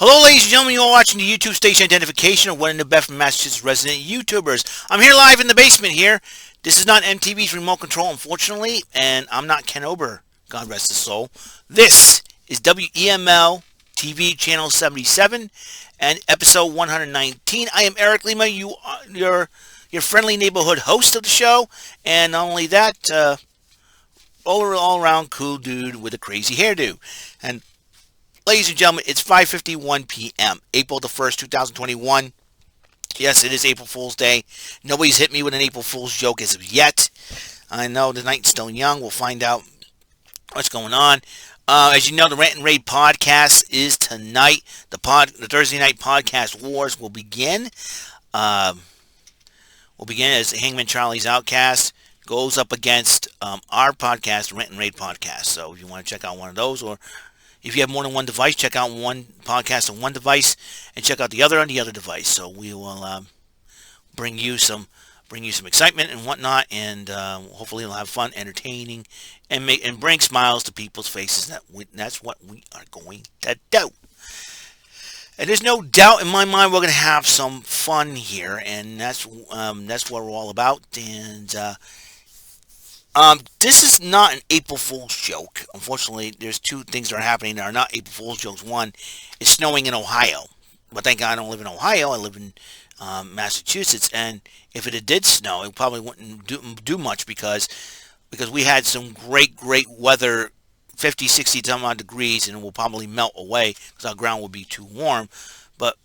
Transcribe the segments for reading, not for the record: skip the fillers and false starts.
Hello, ladies and gentlemen. You are watching the YouTube station identification of one of the best Massachusetts resident YouTubers. I'm here live in the basement here. This is not MTV's remote control, unfortunately, and I'm not Ken Ober, God rest his soul. This is WEML-TV Channel 77 and episode 119. I am Eric Lima, your friendly neighborhood host of the show, and not only that, all around cool dude with a crazy hairdo. And ladies and gentlemen, it's 5:51 p.m., April the 1st, 2021. Yes, it is April Fool's Day. Nobody's hit me with an April Fool's joke as of yet. I know the night's still young. We'll find out what's going on. As you know, the Rant and Raid podcast is tonight. The Thursday night podcast wars will begin. Um, will begin as Hangman Charlie's Outcast goes up against our podcast, the Rant and Raid podcast. So if you want to check out one of those, or if you have more than one device, check out one podcast on one device and check out the other on the other device. So we will bring you some excitement and whatnot, and hopefully we'll have fun, entertaining, and bring smiles to people's faces. That's what we are going to do. And there's no doubt in my mind we're going to have some fun here, and that's what we're all about. And this is not an April Fool's joke. Unfortunately, there's two things that are happening that are not April Fool's jokes. One, it's snowing in Ohio. But thank God I don't live in Ohio. I live in Massachusetts. And if it did snow, it probably wouldn't do much because we had some great weather, 50, 60 some odd degrees, and it will probably melt away because our ground will be too warm. But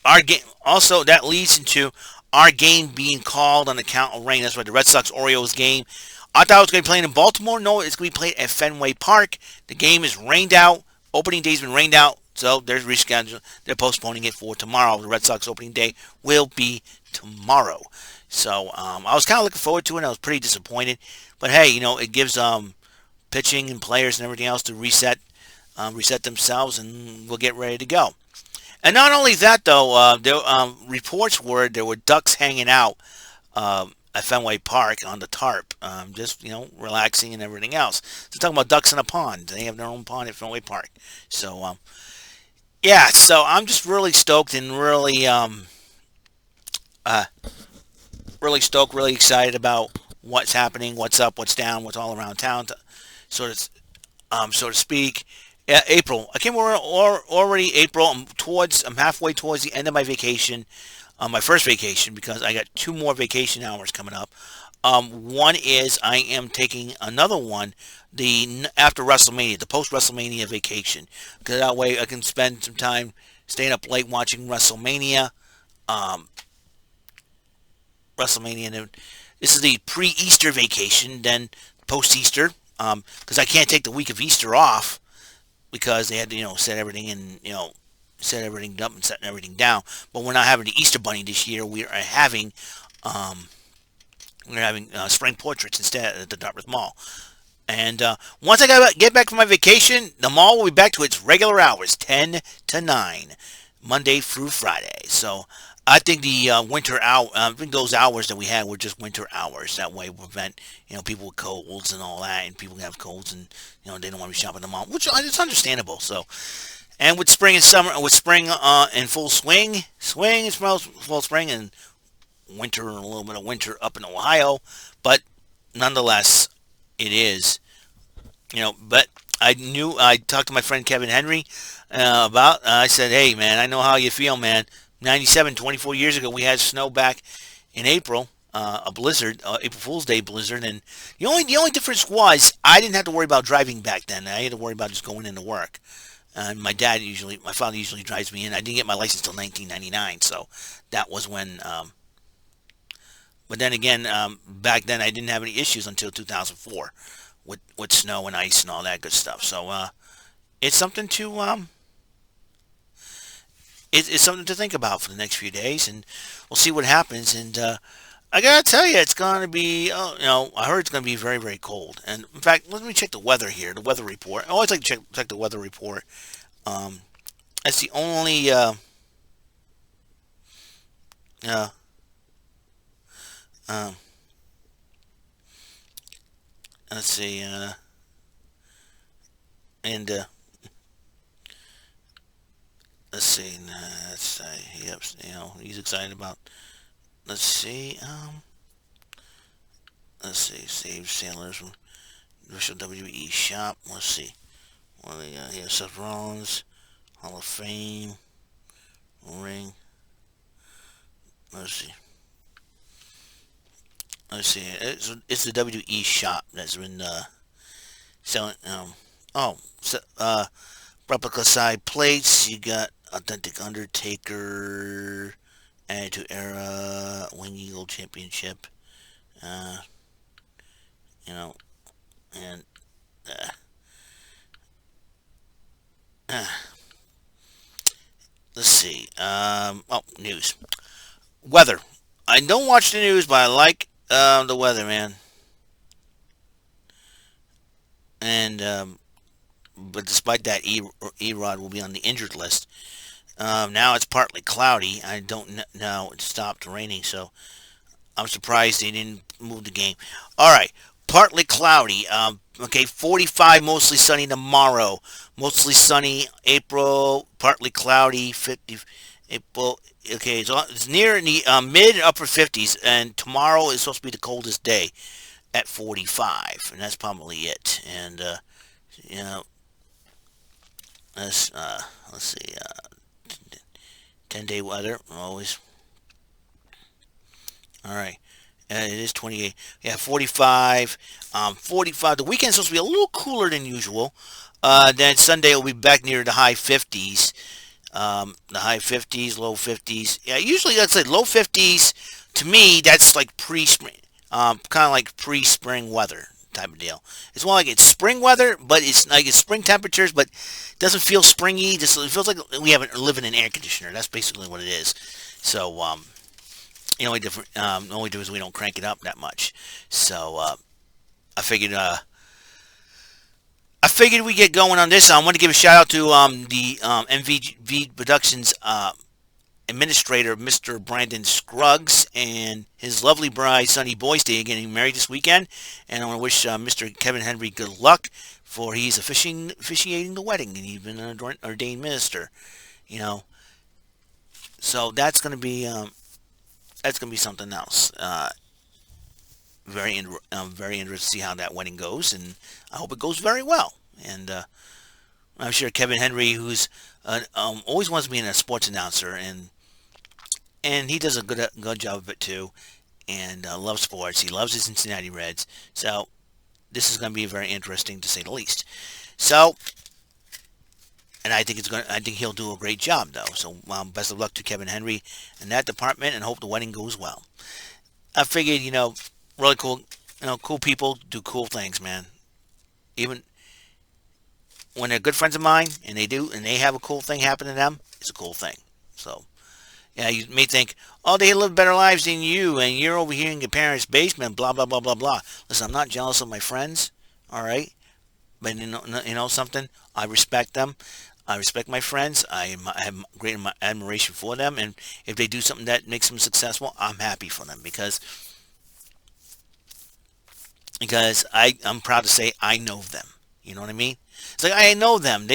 our game also that leads into our game being called on account of rain. That's why the Red Sox Orioles game. I thought it was going to be played in Baltimore. No, it's going to be played at Fenway Park. The game is rained out. Opening day's been rained out, so they're rescheduling. They're postponing it for tomorrow. The Red Sox opening day will be tomorrow. So I was kind of looking forward to it. I was pretty disappointed, but hey, it gives pitching and players and everything else to reset themselves, and we'll get ready to go. And not only that, though, reports were there were ducks hanging out at Fenway Park on the tarp, just relaxing and everything else. So talking about ducks in a pond. They have their own pond at Fenway Park. So yeah, so I'm just really stoked and uh, really excited about what's happening, what's up, what's down, what's all around town, so to speak. Yeah, April. I came already April. I'm halfway towards the end of my vacation, my first vacation, because I got two more vacation hours coming up. One is I am taking another one after WrestleMania, the post WrestleMania vacation, because that way I can spend some time staying up late watching WrestleMania. Um, WrestleMania. And this is the pre-Easter vacation, then post-Easter, because I can't take the week of Easter off because they had to, set everything and, set everything up and setting everything down. But we're not having the Easter Bunny this year. Um, we're having spring portraits instead at the Dartmouth Mall. And once I get back from my vacation, the mall will be back to its regular hours, 10 to 9, Monday through Friday. So I think the winter hour, I think those hours that we had were just winter hours. That way, we prevent people with colds and all that, and people have colds and they don't want to be shopping at the mall, which is understandable. So, and with spring and summer, with spring in full swing, it smells full spring, and winter, a little bit of winter up in Ohio, but nonetheless, it is. But I talked to my friend Kevin Henry I said, hey man, I know how you feel, man. 97, 24 years ago, we had snow back in April, a blizzard, April Fool's Day blizzard, and the only difference was I didn't have to worry about driving back then. I had to worry about just going into work. And my father usually drives me in. I didn't get my license till 1999, so that was when. But then again, back then I didn't have any issues until 2004 with snow and ice and all that good stuff. So it's something to it's something to think about for the next few days, and we'll see what happens. And I gotta tell you, it's gonna be, I heard it's gonna be very, very cold. And in fact, let me check the weather here, the weather report. I always like to check the weather report. Um, that's the only. Uh, um, let's see. And let's see. Yep, he's excited about. Let's see. Let's see. Save sailors from official WE shop. Let's see. What do they got here? Seth Rollins, Hall of Fame, ring. Let's see. It's the WE shop that's been selling. Replica side plates. You got Authentic Undertaker, Attitude Era, Wing Eagle Championship. And let's see. News, weather. I don't watch the news, but I like the weather, man. And but despite that, Erod will be on the injured list. Now it's partly cloudy. I don't know. It stopped raining, so I'm surprised they didn't move the game. All right, partly cloudy. Okay, 45, mostly sunny tomorrow. Mostly sunny April, partly cloudy, 50 April. Okay, so it's near in the mid and upper 50s, and tomorrow is supposed to be the coldest day at 45, and that's probably it. And let's see, 10-day weather always. All right. It is 28. Yeah, 45. 45. The weekend's supposed to be a little cooler than usual. Then Sunday will be back near the high 50s. The high 50s, low 50s. Yeah, usually that's like low 50s. To me, that's like pre-spring. Kind of like pre-spring weather type of deal. It's more like it's spring weather, but it's like it's spring temperatures, but it doesn't feel springy. It feels like we haven't living in an air conditioner. That's basically what it is. So, the only difference is we don't crank it up that much. So I figured we get going on this. I want to give a shout out to the MVV Productions administrator, Mr. Brandon Scruggs, and his lovely bride, Sunny Boyste, getting married this weekend. And I want to wish Mr. Kevin Henry good luck, for he's officiating the wedding, and he's been an ordained minister. So that's going to be something else. Very interested to see how that wedding goes, and I hope it goes very well. And I'm sure Kevin Henry, who's always wants to be a sports announcer, and he does a good job of it too, and loves sports. He loves his Cincinnati Reds. So this is going to be very interesting, to say the least. So, and I think he'll do a great job, though. So best of luck to Kevin Henry in that department, and hope the wedding goes well. I figured, really cool, cool people do cool things, man. Even when they're good friends of mine, and they have a cool thing happen to them, it's a cool thing. So, yeah, you may think, oh, they live better lives than you, and you're over here in your parents' basement, blah, blah, blah, blah, blah. Listen, I'm not jealous of my friends, all right? But you know something? I respect them. I respect my friends. I have great admiration for them, and if they do something that makes them successful, I'm happy for them, because I'm proud to say I know them. You know what I mean? It's like I know them.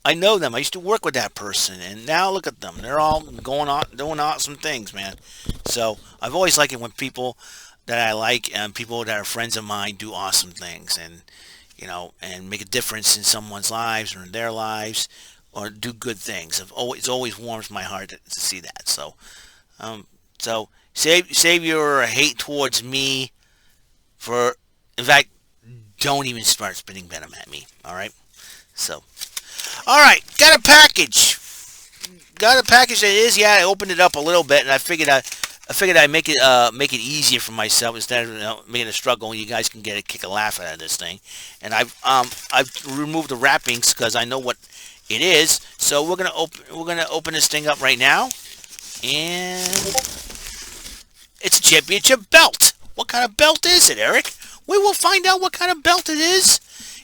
I know them. I used to work with that person, and now look at them. They're all going on, doing awesome things, man. So I've always liked it when people that I like and people that are friends of mine do awesome things, and and make a difference in someone's lives or in their lives, or do good things. It always warms my heart to see that. So, save your hate towards me. In fact, don't even start spitting venom at me. All right. So, all right, got a package. That is. Yeah, I opened it up a little bit, and I figured I'd make it easier for myself instead of making a struggle. And you guys can get a kick a laugh out of this thing. And I've removed the wrappings because I know what it is. So we're gonna open this thing up right now, and it's a championship belt. What kind of belt is it, Eric? We will find out what kind of belt it is.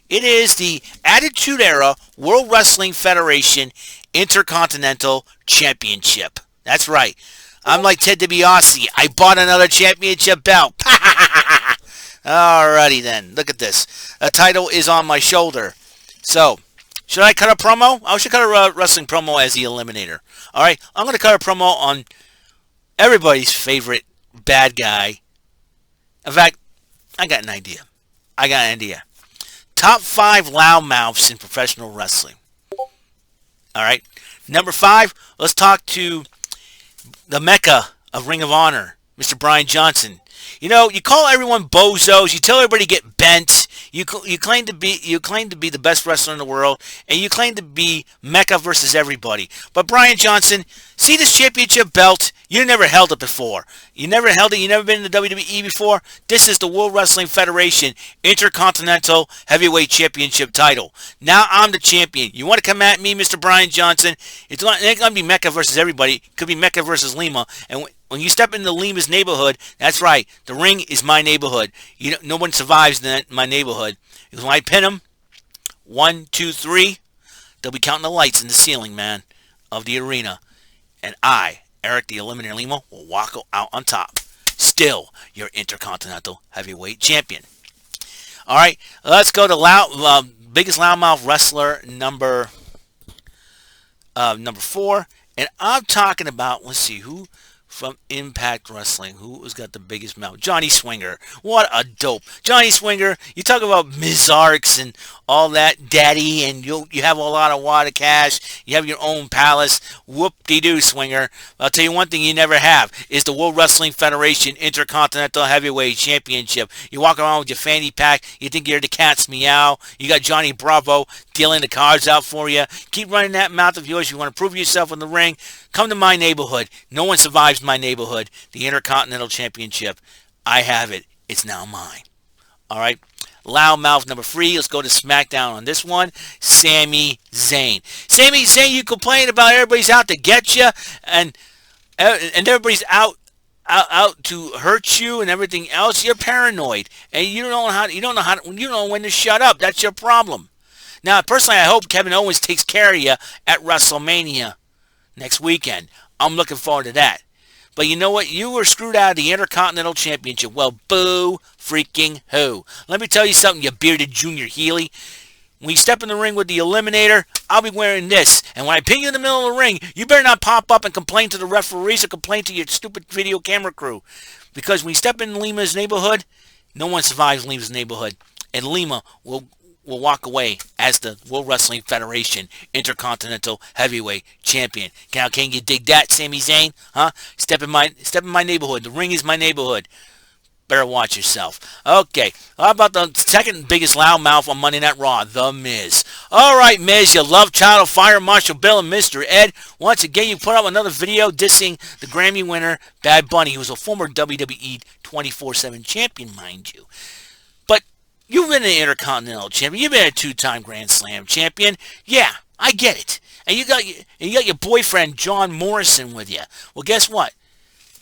It is the Attitude Era World Wrestling Federation Intercontinental Championship. That's right. I'm like Ted DiBiase. I bought another championship belt. Alrighty then. Look at this. A title is on my shoulder. So, Should I cut a promo? I should cut a wrestling promo as the Eliminator. All right, I'm going to cut a promo on everybody's favorite bad guy. In fact, I got an idea. Top 5 loudmouths in professional wrestling. All right. Number 5, let's talk to the Mecca of Ring of Honor, Mr. Brian Johnson. You know, you call everyone bozos. You tell everybody to get bent. You claim to be the best wrestler in the world, and you claim to be Mecca versus everybody. But Brian Johnson, see this championship belt? You never held it before. You never held it. You never been in the WWE before. This is the World Wrestling Federation Intercontinental Heavyweight Championship title. Now I'm the champion. You want to come at me, Mr. Brian Johnson? It ain't gonna be Mecca versus everybody. It could be Mecca versus Lima. And when you step into Lima's neighborhood, that's right. The ring is my neighborhood. No one survives in my neighborhood. Because when I pin them, 1, 2, 3, they'll be counting the lights in the ceiling, man, of the arena. And I, Eric the Eliminator Lima, will walk out on top. Still, your Intercontinental Heavyweight Champion. All right, let's go to biggest loudmouth wrestler number 4. And I'm talking about, let's see, who from Impact Wrestling, who has got the biggest mouth? Johnny Swinger. What a dope. Johnny Swinger, you talk about Mizarks and all that, daddy, and you have a lot of wad of cash. You have your own palace. Whoop-de-doo, Swinger. I'll tell you one thing you never have is the World Wrestling Federation Intercontinental Heavyweight Championship. You walk around with your fanny pack. You think you're the cat's meow. You got Johnny Bravo dealing the cards out for you. Keep running that mouth of yours. You want to prove yourself in the ring. Come to my neighborhood. No one survives my neighborhood. The Intercontinental Championship. I have it. It's now mine. All right. Loudmouth number 3. Let's go to SmackDown on this one. Sami Zayn. Sami Zayn, you complain about everybody's out to get you, and everybody's out to hurt you and everything else. You're paranoid, and you don't know when to shut up. That's your problem. Now, personally, I hope Kevin Owens takes care of you at WrestleMania next weekend. I'm looking forward to that. But you know what? You were screwed out of the Intercontinental Championship. Well, boo freaking who. Let me tell you something, you bearded Junior Healy. When you step in the ring with the Eliminator, I'll be wearing this. And when I pin you in the middle of the ring, you better not pop up and complain to the referees or complain to your stupid video camera crew. Because when you step in Lima's neighborhood, no one survives Lima's neighborhood. And Lima will walk away as the World Wrestling Federation Intercontinental Heavyweight Champion. Can you dig that, Sami Zayn? Huh? Step in my neighborhood. The ring is my neighborhood. Better watch yourself. Okay, how about the second biggest loudmouth on Monday Night Raw, The Miz? All right, Miz, you love Child of Fire, Marshall Bill, and Mr. Ed. Once again, you put up another video dissing the Grammy winner, Bad Bunny, who was a former WWE 24/7 champion, mind you. But you've been an Intercontinental Champion. You've been a 2-time Grand Slam champion. Yeah, I get it. And you got your boyfriend, John Morrison, with you. Well, guess what?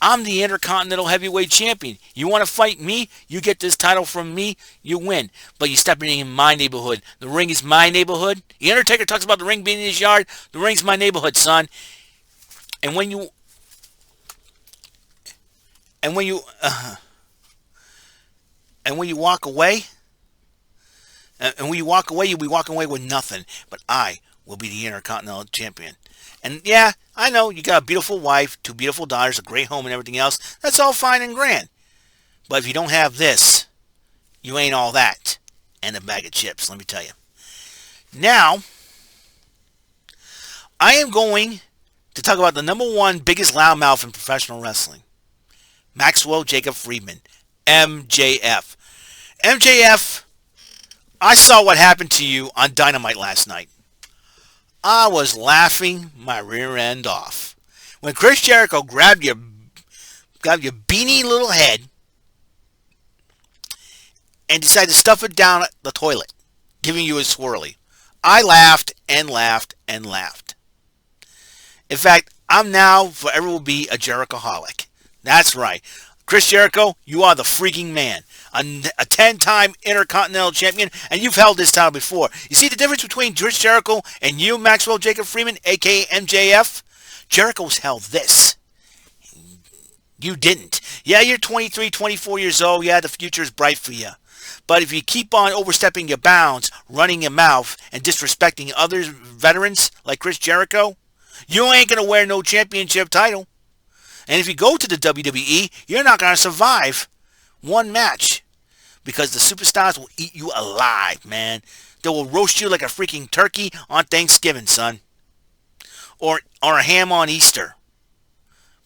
I'm the Intercontinental Heavyweight Champion. You want to fight me? You get this title from me, you win. But you step in my neighborhood. The ring is my neighborhood. The Undertaker talks about the ring being in his yard. The ring's my neighborhood, son. And when you walk away, you'll be walking away with nothing. But I will be the Intercontinental Champion. And yeah, I know you got a beautiful wife, 2 beautiful daughters, a great home, and everything else. That's all fine and grand. But if you don't have this, you ain't all that. And a bag of chips, let me tell you. Now, I am going to talk about the number 1 biggest loudmouth in professional wrestling. Maxwell Jacob Friedman, MJF. MJF, I saw what happened to you on Dynamite last night. I was laughing my rear end off. When Chris Jericho grabbed your beanie little head and decided to stuff it down the toilet, giving you a swirly. I laughed and laughed and laughed. In fact, I'm now forever will be a Jerichoholic. That's right. Chris Jericho, you are the freaking man. A 10-time Intercontinental Champion, and you've held this title before. You see the difference between Chris Jericho and you, Maxwell Jacob Friedman, a.k.a. MJF? Jericho's held this. You didn't. Yeah, you're 23, 24 years old. Yeah, the future is bright for you. But if you keep on overstepping your bounds, running your mouth, and disrespecting other veterans like Chris Jericho, you ain't going to wear no championship title. And if you go to the WWE, you're not going to survive one match. Because the superstars will eat you alive, man. They will roast you like a freaking turkey on Thanksgiving, son. Or a ham on Easter.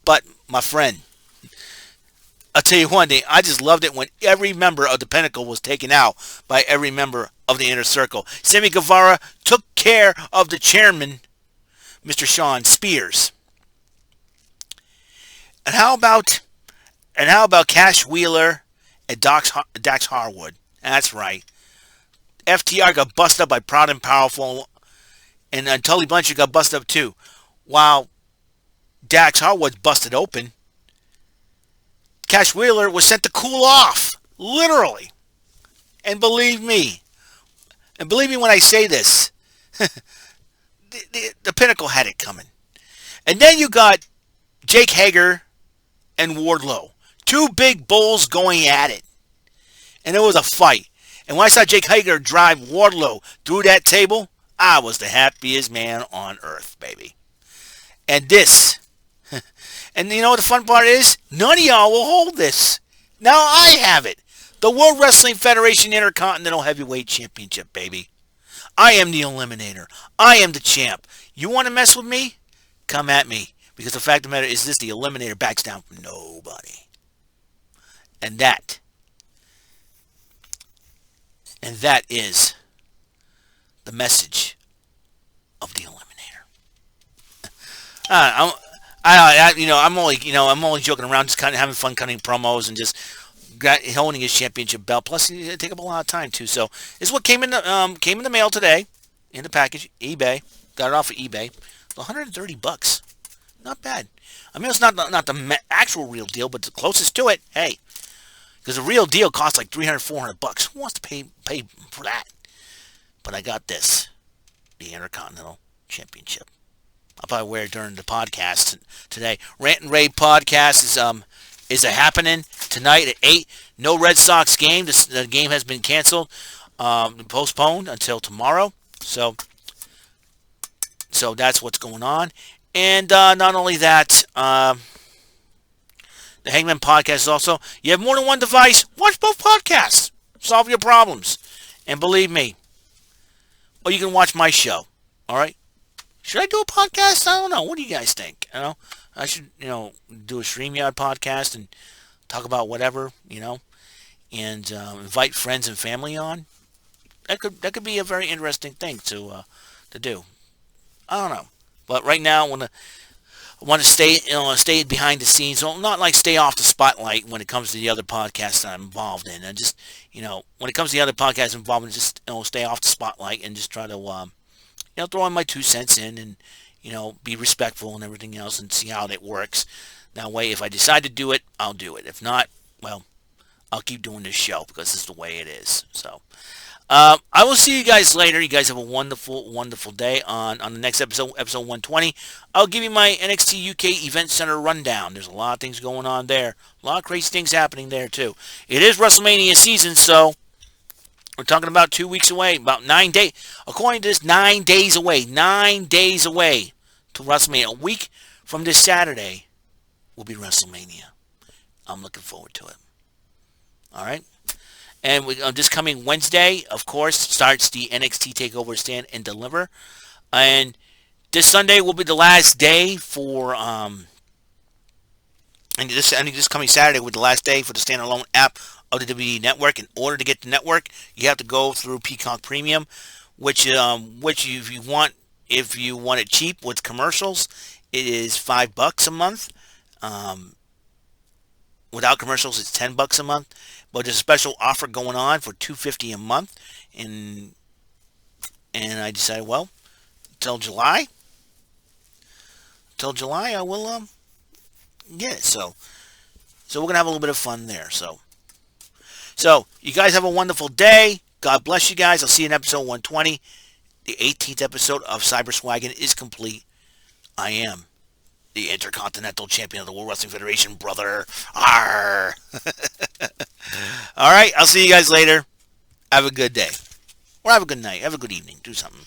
But, my friend, I'll tell you one thing. I just loved it when every member of the Pinnacle was taken out by every member of the Inner Circle. Sammy Guevara took care of the chairman, Mr. Sean Spears. And how about Cash Wheeler and Dax Harwood? That's right. FTR got busted up by Proud and Powerful, and Tully Blanchard got busted up too. While Dax Harwood's busted open, Cash Wheeler was sent to cool off, literally. And believe me when I say this, the Pinnacle had it coming. And then you got Jake Hager and Wardlow. Two big bulls going at it. And it was a fight. And when I saw Jake Hager drive Wardlow through that table, I was the happiest man on earth, baby. And this. And you know what the fun part is? None of y'all will hold this. Now I have it. The World Wrestling Federation Intercontinental Heavyweight Championship, baby. I am the Eliminator. I am the champ. You want to mess with me? Come at me. Because the fact of the matter is this, the Eliminator backs down from nobody. And that is the message of the Eliminator. I'm only joking around, just kind of having fun cutting promos and just holding his championship belt. Plus, it take up a lot of time too. So, this is what came in the mail today, in the package. eBay, got it off of eBay. $130, not bad. I mean, it's not the actual real deal, but the closest to it. Hey, because the real deal costs like $300-$400. Who wants to pay for that? But I got this, the Intercontinental Championship. I'll probably wear it during the podcast today. Rant and Rave podcast is happening tonight at 8. No Red Sox game. The game has been canceled, postponed until tomorrow. So that's what's going on. And not only that, the Hangman podcast is also, you have more than one device, watch both podcasts. Solve your problems. And believe me, or you can watch my show. All right? Should I do a podcast? I don't know. What do you guys think? I should, do a StreamYard podcast and talk about whatever, and invite friends and family on. That could be a very interesting thing to do. I don't know. But right now, I want to stay behind the scenes. So not like stay off the spotlight when it comes to the other podcasts that I'm involved in. And just, when it comes to the other podcasts involved, just stay off the spotlight and just try to throw in my 2 cents in and, be respectful and everything else and see how it works. That way, if I decide to do it, I'll do it. If not, well, I'll keep doing this show because this is the way it is. So, I will see you guys later. You guys have a wonderful, wonderful day on the next episode 120. I'll give you my NXT UK Event Center rundown. There's a lot of things going on there. A lot of crazy things happening there, too. It is WrestleMania season, so we're talking about 2 weeks away, about 9 days. According to this, 9 days away. 9 days away to WrestleMania. A week from this Saturday will be WrestleMania. I'm looking forward to it. All right? And this coming Wednesday, of course, starts the NXT TakeOver Stand and Deliver. And this Sunday will be the last day for... this coming Saturday will be the last day for the standalone app of the WWE Network. In order to get the network, you have to go through Peacock Premium, which if you want it cheap with commercials, it is $5 a month. Without commercials, it's $10 a month. But there's a special offer going on for $250 a month, and I decided, well, till July I will get it. So we're gonna have a little bit of fun there. So you guys have a wonderful day. God bless you guys. I'll see you in episode 120. The 18th episode of Cyber-Swaggin is complete. I am the Intercontinental Champion of the World Wrestling Federation, brother. Arr! All right, I'll see you guys later. Have a good day. Or have a good night. Have a good evening. Do something.